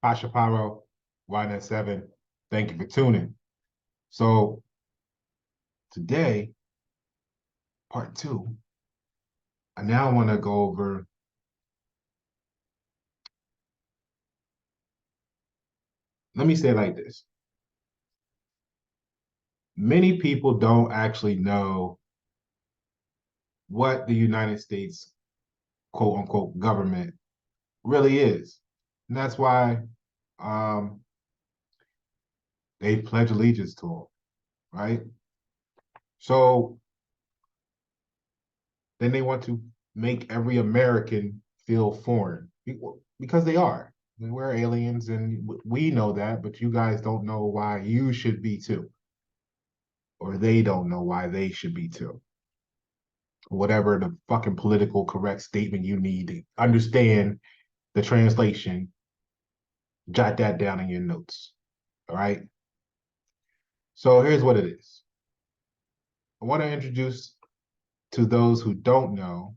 Pasha Paroh Y Net 7. Thank you for tuning. So today, part two, I now want to go over, let me say it like this. Many people don't actually know what the United States quote unquote government really is. And that's why um, they pledge allegiance to them, right? So then they want to make every American feel foreign because they are. We're aliens and we know that, but you guys don't know why you should be too. Or they don't know why they should be too. Whatever the fucking political correct statement you need to understand the translation, jot that down in your notes. All right. So here's what it is. I want to introduce to those who don't know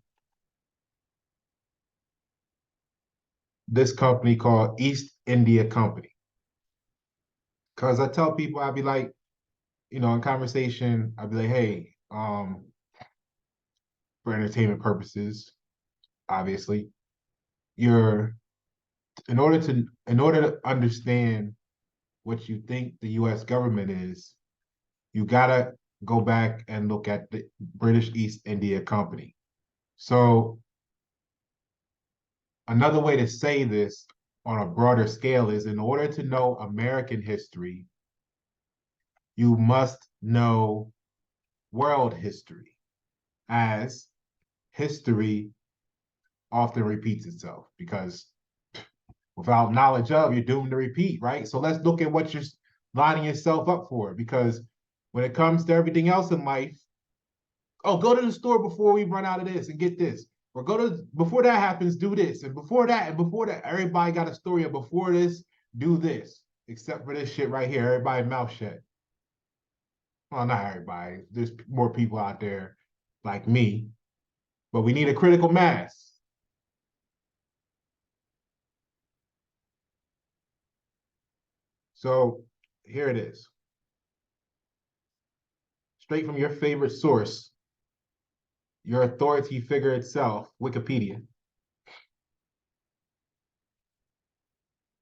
this company called East India Company. Because I tell people, I'd be like, in conversation, I'd be like, hey, for entertainment purposes, obviously, you're in order to understand what you think the US government is, you gotta go back and look at the British East India Company. So another way to say this on a broader scale is in order to know American history, you must know world history, as history often repeats itself because without knowledge of, you're doomed to repeat, right? So let's look at what you're lining yourself up for, because when it comes to everything else in life, oh, go to the store before we run out of this and get this. Or go to, before that happens, do this. And before that, everybody got a story of before this, do this. Except for this shit right here. Everybody mouth shut. Well, not everybody. There's more people out there like me, but we need a critical mass. So here it is. Straight from your favorite source, your authority figure itself, Wikipedia.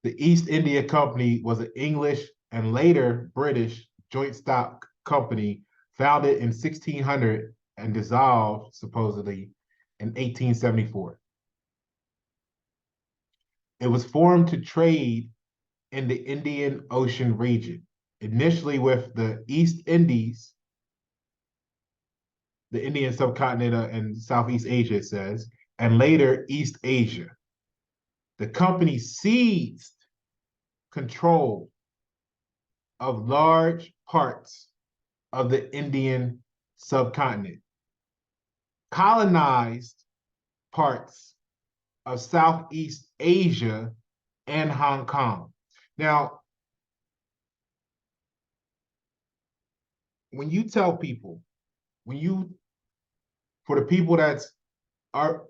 The East India Company was an English and later British joint stock company founded in 1600 and dissolved, supposedly, in 1874. It was formed to trade in the Indian Ocean region, initially with the East Indies, the Indian subcontinent and Southeast Asia, it says, and later East Asia. The company seized control of large parts of the Indian subcontinent, colonized parts of Southeast Asia and Hong Kong. Now, when you tell people, for the people that are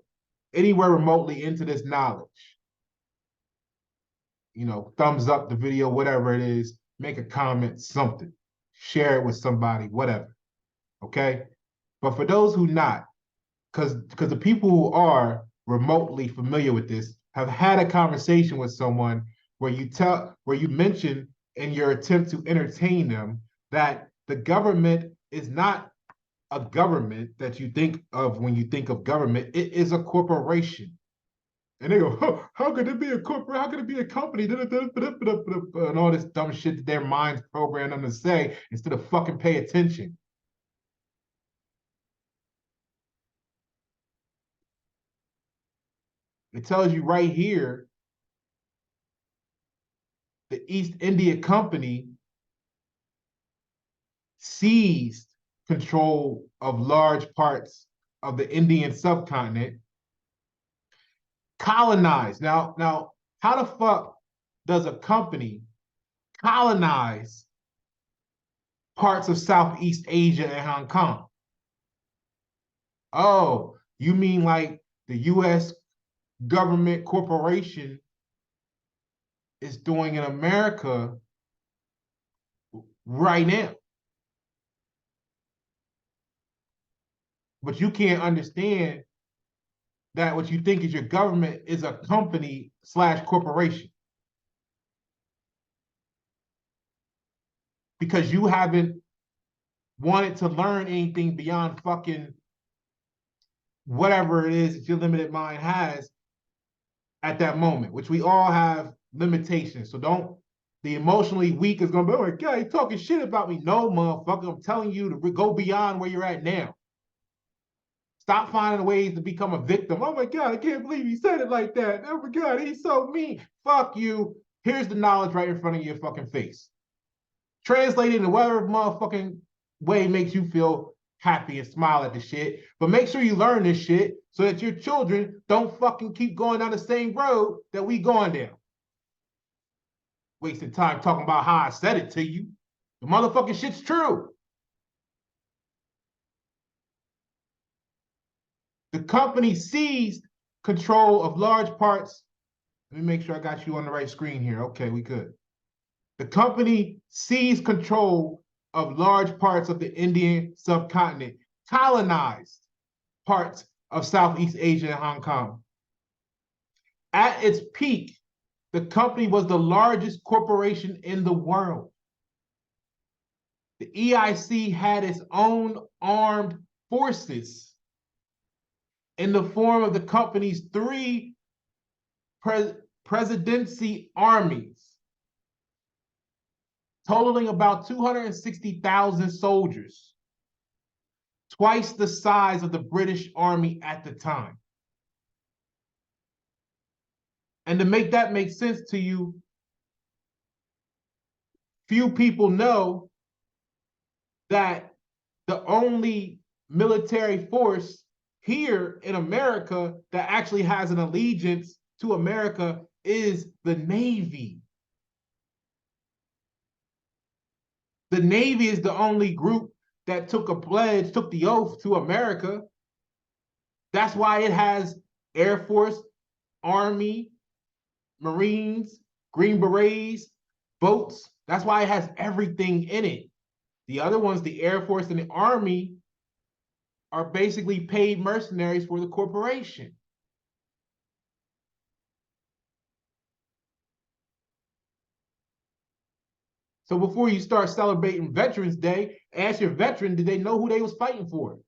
anywhere remotely into this knowledge, thumbs up the video, whatever it is, make a comment, something, share it with somebody, whatever. Okay. But for those who not, because the people who are remotely familiar with this have had a conversation with someone where you mention in your attempt to entertain them that the government is not a government that you think of when you think of government. It is a corporation. And they go, oh, how could it be a corporate? How could it be a company? And all this dumb shit that their minds program them to say instead of fucking pay attention. It tells you right here, the East India Company seized control of large parts of the Indian subcontinent, colonized. Now, how the fuck does a company colonize parts of Southeast Asia and Hong Kong? Oh, you mean like the US government corporation is doing in America right now. But you can't understand that what you think is your government is a company / corporation. Because you haven't wanted to learn anything beyond fucking whatever it is that your limited mind has at that moment, which we all have limitations. So don't, the emotionally weak is gonna be, oh my God, he's talking shit about me. No, motherfucker, I'm telling you to go beyond where you're at now. Stop finding ways to become a victim. Oh my God, I can't believe he said it like that. Oh my God, he's so mean. Fuck you. Here's the knowledge right in front of your fucking face. Translate it in whatever motherfucking way makes you feel happy and smile at the shit. But make sure you learn this shit so that your children don't fucking keep going down the same road that we going down. Wasting time talking about how I said it to you. The motherfucking shit's true. The company seized control of large parts. Let me make sure I got you on the right screen here. Okay, we good. The company seized control of large parts of the Indian subcontinent, colonized parts of Southeast Asia and Hong Kong. At its peak, the company was the largest corporation in the world. The EIC had its own armed forces in the form of the company's three presidency armies, totaling about 260,000 soldiers, twice the size of the British Army at the time. And to make that make sense to you, few people know that the only military force here in America that actually has an allegiance to America is the Navy. The Navy is the only group that took a pledge, took the oath to America. That's why it has Air Force, Army, Marines, Green Berets, boats. That's why it has everything in it. The other ones, the Air Force and the Army, are basically paid mercenaries for the corporation. So before you start celebrating Veterans Day, ask your veteran, did they know who they was fighting for?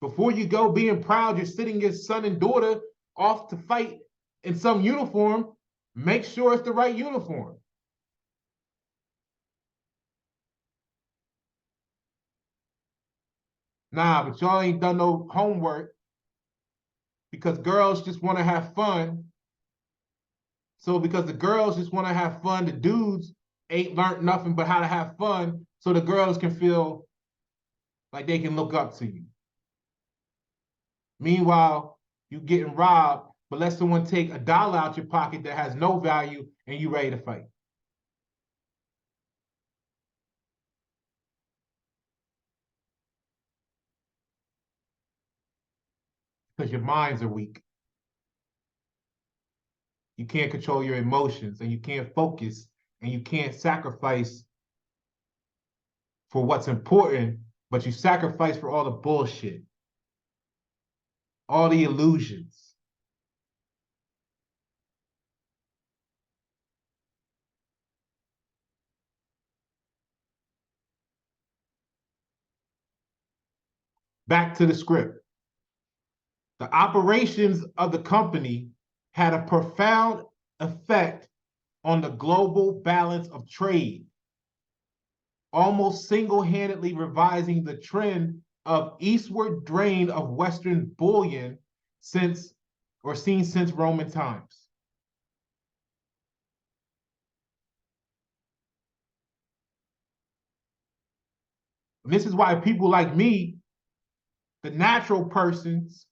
Before you go being proud you're sending your son and daughter off to fight in some uniform, make sure it's the right uniform. Nah, but y'all ain't done no homework because girls just want to have fun. So because the girls just want to have fun, the dudes ain't learned nothing but how to have fun so the girls can feel like they can look up to you. Meanwhile, you getting robbed, but let someone take $1 out your pocket that has no value and you ready to fight. Because your minds are weak. You can't control your emotions and you can't focus and you can't sacrifice for what's important, but you sacrifice for all the bullshit, all the illusions. Back to the script. The operations of the company had a profound effect on the global balance of trade, almost single-handedly revising the trend of eastward drain of Western bullion seen since Roman times. And this is why people like me, the natural persons,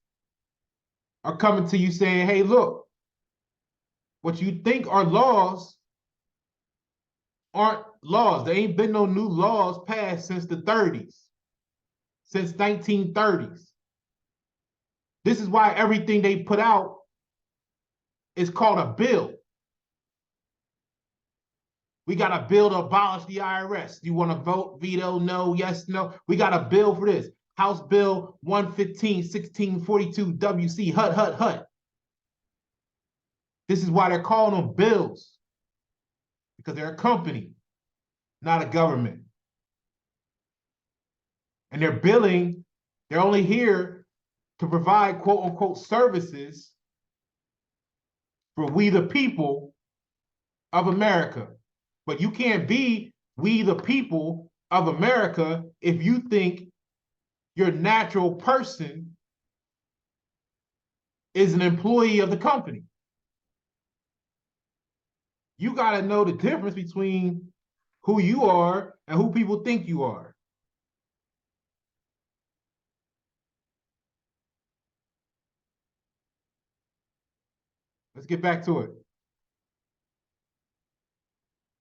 are coming to you saying, hey, look, what you think are laws aren't laws. There ain't been no new laws passed since the 30s, since 1930s. This is why everything they put out is called a bill. We got a bill to abolish the IRS. You want to vote, veto, no, yes, no? We got a bill for this. House Bill 115, 1642, WC, HUD, HUD, HUD. This is why they're calling them bills, because they're a company, not a government. And they're billing, they're only here to provide quote unquote services for we the people of America. But you can't be we the people of America if you think your natural person is an employee of the company. You got to know the difference between who you are and who people think you are. Let's get back to it.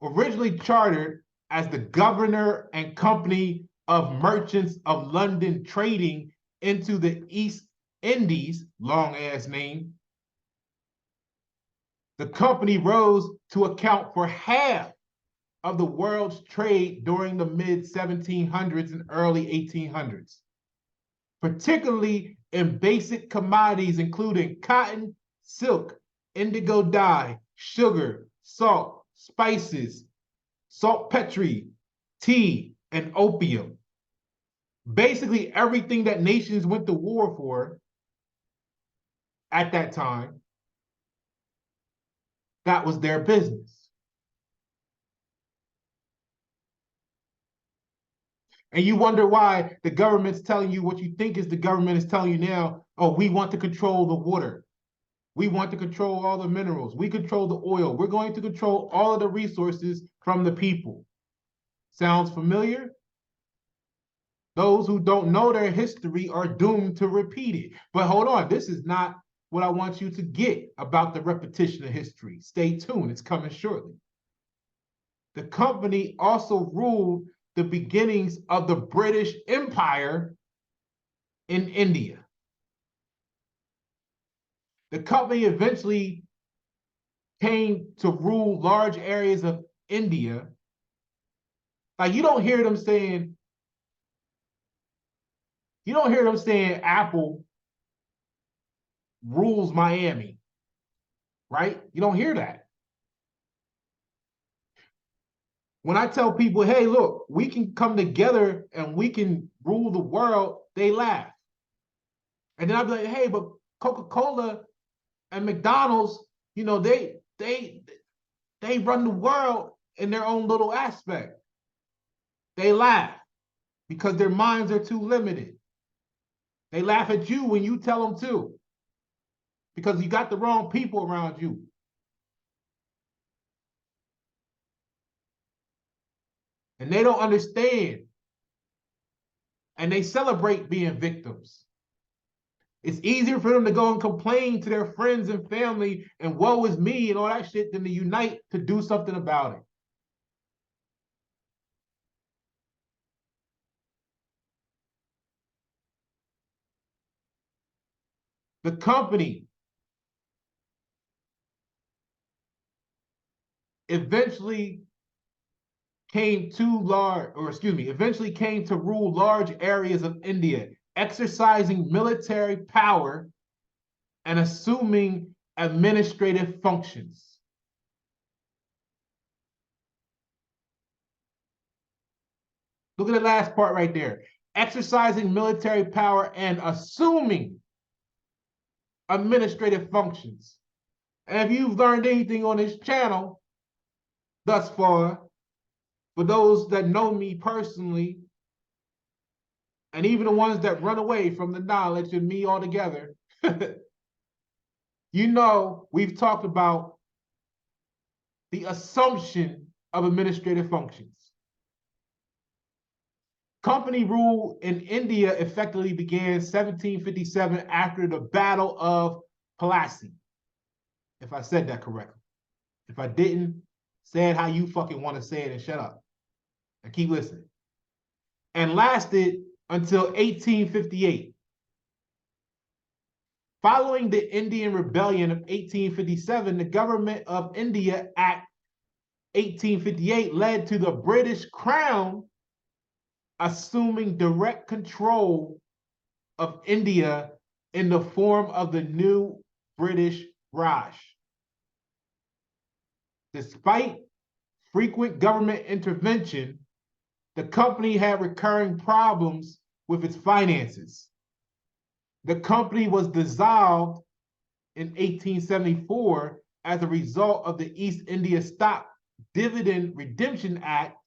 Originally chartered as the Governor and Company of Merchants of London trading into the East Indies, long ass name, the company rose to account for half of the world's trade during the mid 1700s and early 1800s, particularly in basic commodities including cotton, silk, indigo dye, sugar, salt, spices, saltpetre, tea, and opium. Basically everything that nations went to war for at that time, that was their business. And you wonder why the government's telling you what you think is the government is telling you now, oh, we want to control the water. We want to control all the minerals. We control the oil. We're going to control all of the resources from the people. Sounds familiar? Those who don't know their history are doomed to repeat it. But hold on, this is not what I want you to get about the repetition of history. Stay tuned, it's coming shortly. The company also ruled the beginnings of the British Empire in India. The company eventually came to rule large areas of India. Like you don't hear them saying Apple rules Miami, right? You don't hear that. When I tell people, hey, look, we can come together and we can rule the world, they laugh. And then I'll be like, hey, but Coca-Cola and McDonald's, you know, they run the world in their own little aspect. They laugh because their minds are too limited. They laugh at you when you tell them to, because you got the wrong people around you. And they don't understand. And they celebrate being victims. It's easier for them to go and complain to their friends and family and woe is me and all that shit than to unite to do something about it. The company eventually came to rule large areas of India, exercising military power and assuming administrative functions. Look at the last part right there. Exercising military power and assuming administrative functions. And if you've learned anything on this channel thus far, for those that know me personally, and even the ones that run away from the knowledge and me altogether, you know we've talked about the assumption of administrative functions. Company rule in India effectively began 1757 after the Battle of Plassey, if I said that correctly. If I didn't, say it how you fucking want to say it and shut up. And keep listening. And lasted until 1858. Following the Indian Rebellion of 1857, the government of India 1858 led to the British Crown assuming direct control of India in the form of the new British Raj. Despite frequent government intervention, the company had recurring problems with its finances. The company was dissolved in 1874 as a result of the East India Stock Dividend Redemption Act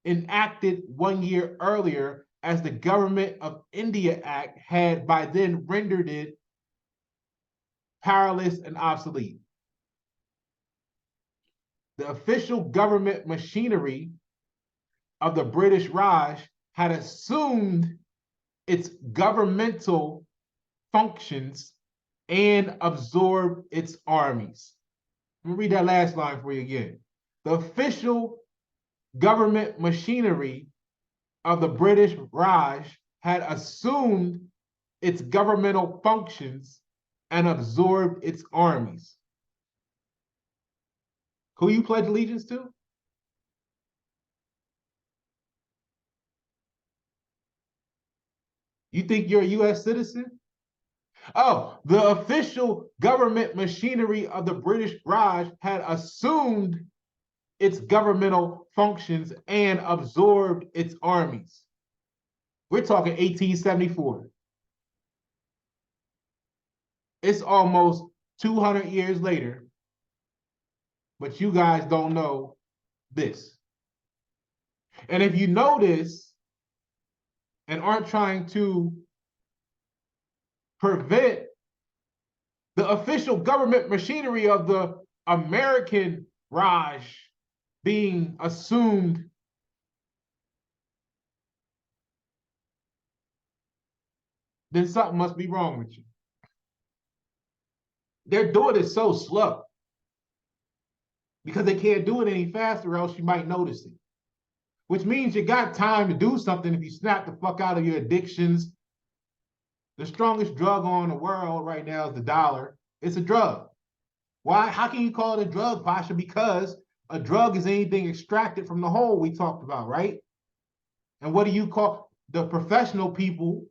enacted 1 year earlier, as the Government of India Act had by then rendered it powerless and obsolete. The official government machinery of the British Raj had assumed its governmental functions and absorbed its armies. Let me read that last line for you again. The official government machinery of the British Raj had assumed its governmental functions and absorbed its armies. Who you pledge allegiance to? You think you're a US citizen? Oh, the official government machinery of the British Raj had assumed its governmental functions and absorbed its armies. We're talking 1874. It's almost 200 years later, but you guys don't know this. And if you know this and aren't trying to prevent the official government machinery of the American Raj being assumed, then something must be wrong with you. They're doing it so slow because they can't do it any faster, or else you might notice it. Which means you got time to do something if you snap the fuck out of your addictions. The strongest drug on the world right now is the dollar. It's a drug. Why? How can you call it a drug, Pasha? Because a drug is anything extracted from the whole we talked about, right? And what do you call the professional people?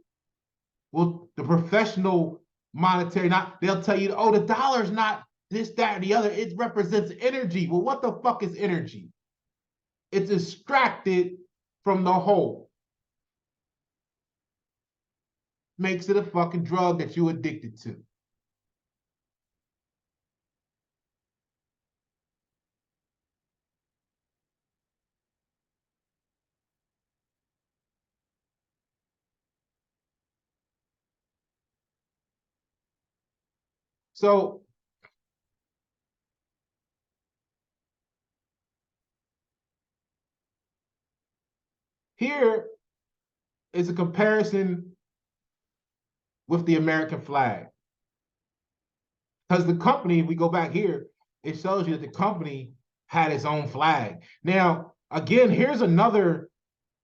Well, the professional monetary, they'll tell you, oh, the dollar's not this, that, or the other. It represents energy. Well, what the fuck is energy? It's extracted from the whole. Makes it a fucking drug that you're addicted to. So here is a comparison with the American flag. Because the company, if we go back here, it shows you that the company had its own flag. Now, again, here's another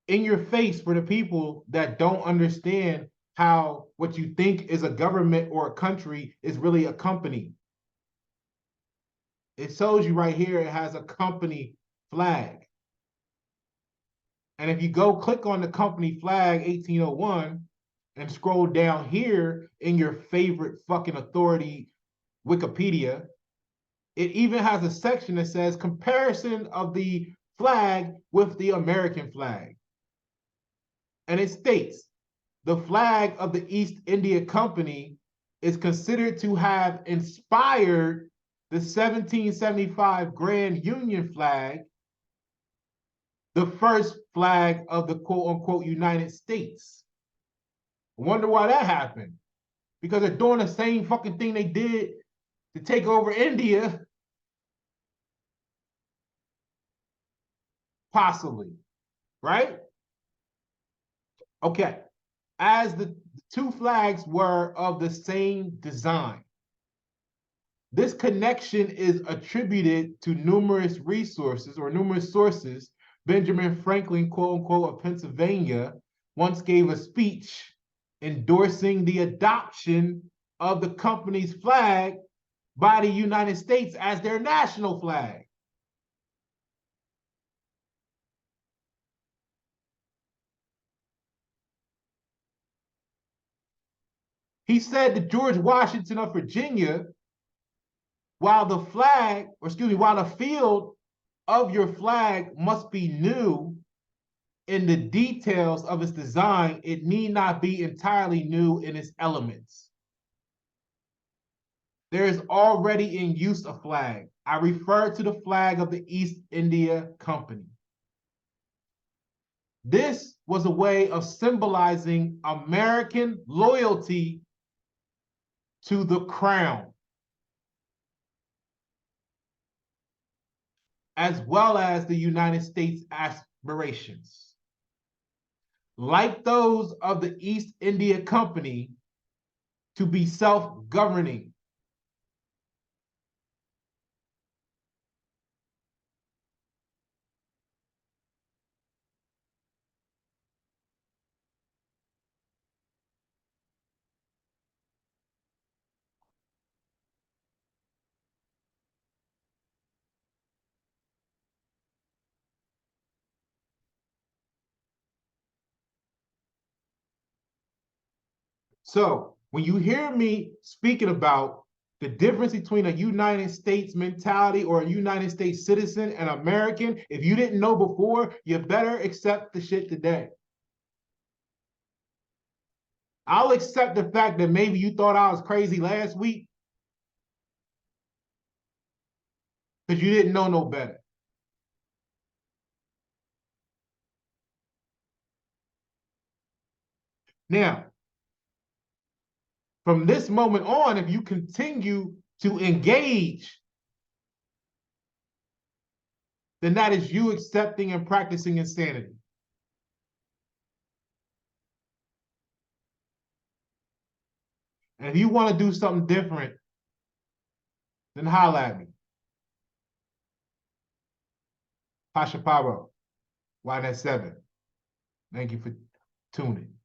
in your face for the people that don't understand how what you think is a government or a country is really a company. It shows you right here, it has a company flag. And if you go click on the company flag 1801 and scroll down here in your favorite fucking authority, Wikipedia, it even has a section that says comparison of the flag with the American flag. And it states, the flag of the East India Company is considered to have inspired the 1775 Grand Union flag, the first flag of the quote-unquote United States. I wonder why that happened. Because they're doing the same fucking thing they did to take over India. Possibly, right? Okay, as the two flags were of the same design. This connection is attributed to numerous resources or numerous sources. Benjamin Franklin, quote unquote, of Pennsylvania, once gave a speech endorsing the adoption of the company's flag by the United States as their national flag. He said to George Washington of Virginia, while the flag, or excuse me, while the field of your flag must be new in the details of its design, it need not be entirely new in its elements. There is already in use a flag. I refer to the flag of the East India Company. This was a way of symbolizing American loyalty to the crown, as well as the United States aspirations. Like those of the East India Company, to be self-governing. So when you hear me speaking about the difference between a United States mentality or a United States citizen and American, if you didn't know before, you better accept the shit today. I'll accept the fact that maybe you thought I was crazy last week because you didn't know no better. Now, from this moment on, if you continue to engage, then that is you accepting and practicing insanity. And if you want to do something different, then holler at me. Pasha Paroh Y Net 7. Thank you for tuning.